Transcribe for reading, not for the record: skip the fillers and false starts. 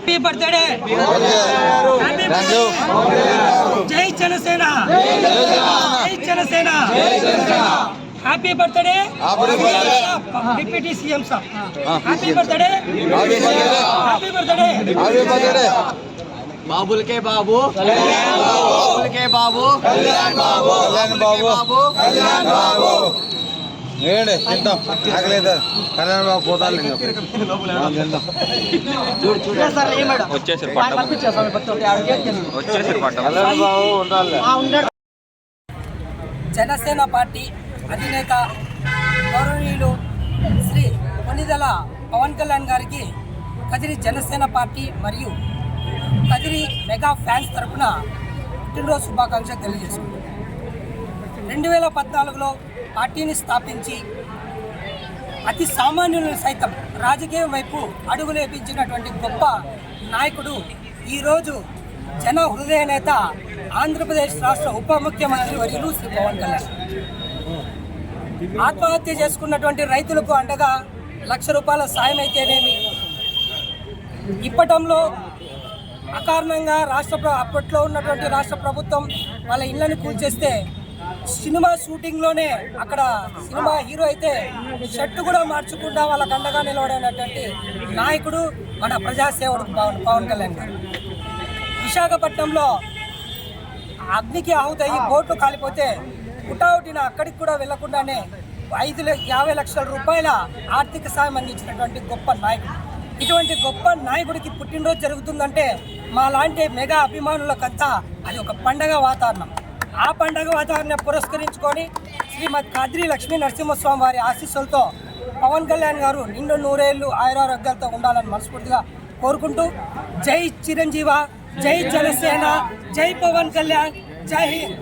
Happy birthday, జై జనసేన, జై Janasena, happy birthday deputy CM sir, happy birthday, happy birthday, happy birthday బాబులకే బాబు, బాబులకే బాబు, కళ్యాణ్ బాబు, కళ్యాణ్ బాబు. కళ్యాణ్ బాబు పోతారు జనసేన పార్టీ అధినేత గౌరవనీయులు శ్రీ కొణిదెల పవన్ కళ్యాణ్ గారికి కదిరి జనసేన పార్టీ మరియు కదిరి మెగా ఫ్యాన్స్ తరఫున పుట్టినరోజు శుభాకాంక్షలు తెలియజేసుకుంటున్నాను. 2014లో పార్టీని స్థాపించి అతి సామాన్యులను సైతం రాజకీయం వైపు అడుగులేపించినటువంటి గొప్ప నాయకుడు ఈరోజు జన హృదయ నేత ఆంధ్రప్రదేశ్ రాష్ట్ర ఉప ముఖ్యమంత్రి వర్యులు శ్రీ పవన్ కళ్యాణ్. ఆత్మహత్య చేసుకున్నటువంటి రైతులకు అండగా ₹1,00,000 సాయం అయితేనేమి, ఇప్పటంలో అకారణంగా అప్పట్లో ఉన్నటువంటి రాష్ట్ర ప్రభుత్వం వాళ్ళ ఇళ్లను కూల్చేస్తే సినిమా షూటింగ్లోనే అక్కడ సినిమా హీరో అయితే షర్టు కూడా మార్చకుండా వాళ్ళకు అండగా నిలబడినటువంటి నాయకుడు మన ప్రజాసేవకుడు పవన్ కళ్యాణ్ గారు. విశాఖపట్నంలో అగ్నికి ఆహుతయ్యి బోట్లు కాలిపోతే పుటావుటిన అక్కడికి కూడా వెళ్లకుండానే ₹50 లక్షల ఆర్థిక సాయం అందించినటువంటి గొప్ప నాయకుడు. ఇటువంటి గొప్ప నాయకుడికి పుట్టినరోజు జరుగుతుందంటే మా లాంటి మెగా అభిమానులకంతా అది ఒక పండగ వాతావరణం. ఆ పండగ వాతావరణం పురస్కరించుకొని శ్రీమద్ కద్రి లక్ష్మీ నరసింహస్వామి వారి ఆశీస్సులతో పవన్ కళ్యాణ్ గారు నిండు నూరేళ్లు ఆయురారోగ్యాలతో ఉండాలని మనస్ఫూర్తిగా కోరుకుంటూ జై చిరంజీవ, జై జనసేన, జై పవన్ కళ్యాణ్, జై హింద్.